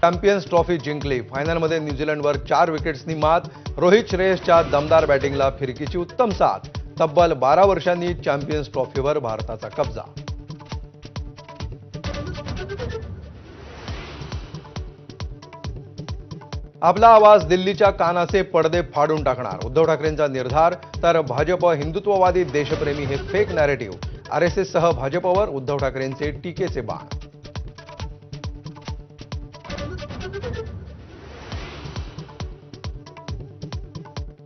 Champions trophy जिंकली। फायनलमध्ये न्यूझीलंडवर 4 विकेट्सनी मात। रोहित श्रेयसच्या दमदार बॅटिंगला फिरकीची उत्तम साथ। तब्बल 12 वर्षांनी चॅम्पियन्स ट्रॉफीवर भारताचा कब्जा। आपला आवाज दिल्लीच्या कानाचे पडदे फाडून टाकणार, उद्धव ठाकरेंचा निर्धार। तर भाजप हिंदुत्ववादी देशप्रेमी हे फेक नॅरेटिव्ह। आरएसएस सह भाजपवर उद्धव ठाकरेंचे टीकेचे बाण।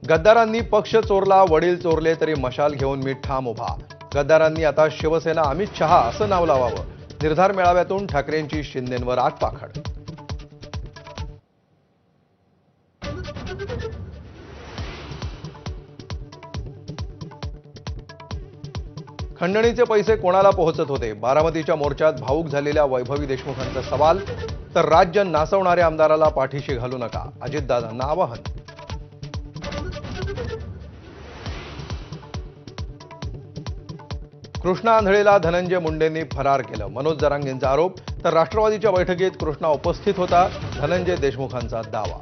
गद्दारांनी पक्ष चोरला, वडील चोरले तरी मशाल घेऊन मी ठाम उभा। गद्दारांनी आता शिवसेना अमित शहा असं नाव लावावं। निर्धार मेळाव्यातून ठाकरेंची शिंदेंवर आगपाखड। खंडणीचे पैसे कोणाला पोहोचत होते? बारामतीच्या मोर्चात भाऊक झालेल्या वैभवी देशमुखांचा सवाल। तर राज्य नासवणाऱ्या आमदाराला पाठीशी घालू नका, अजितदादांना आवाहन। कृष्णा आंधळेला धनंजय मुंडेंनी फरार केलं, मनोज जरांगेंचा आरोप। तर राष्ट्रवादीच्या बैठकीत कृष्णा उपस्थित होता, धनंजय देशमुखांचा दावा।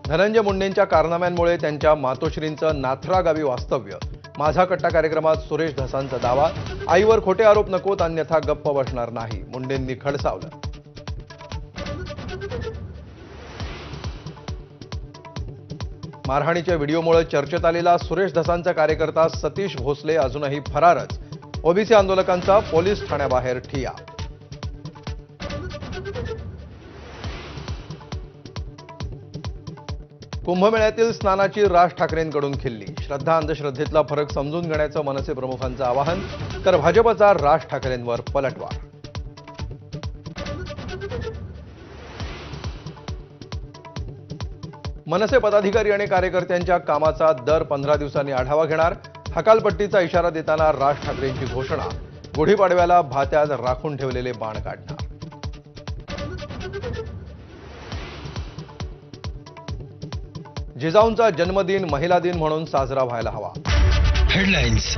धनंजय मुंडेंच्या कारनाम्यांमुळे त्यांच्या मातोश्रींचं नाथरा गावी वास्तव्य। माझा कट्टा कार्यक्रमात सुरेश धसांचा दावा। आईवर खोटे आरोप नकोत, अन्यथा गप्प बसणार नाही, मुंडेंनी खडसावलं। मारहाणीच्या व्हिडिओमुळे चर्चेत आलेला सुरेश धसांचा कार्यकर्ता सतीश भोसले अजूनही फरारच। ओबीसी आंदोलकांचा पोलीस ठाण्याबाहेर ठिय्या। कुंभमेळ्यातील स्नानाची राज ठाकरेंकडून खिल्ली। श्रद्धा अंधश्रद्धेतला फरक समजून घेण्याचं मनसे प्रमुखांचं आवाहन। तर भाजपचा राज ठाकरेंवर पलटवार। मनसे पदाधिकारी आणि कार्यकर्त्यांच्या कामाचा दर 15 दिवसांनी आढावा घेणार। हकालपट्टीचा इशारा देताना राज ठाकरेंची घोषणा। गुढीपाडव्याला भात्यात राखून ठेवलेले बाण काढणार। जिजाऊंचा जन्मदिन महिला दिन म्हणून साजरा व्हायला हवा। हेडलाइन्स।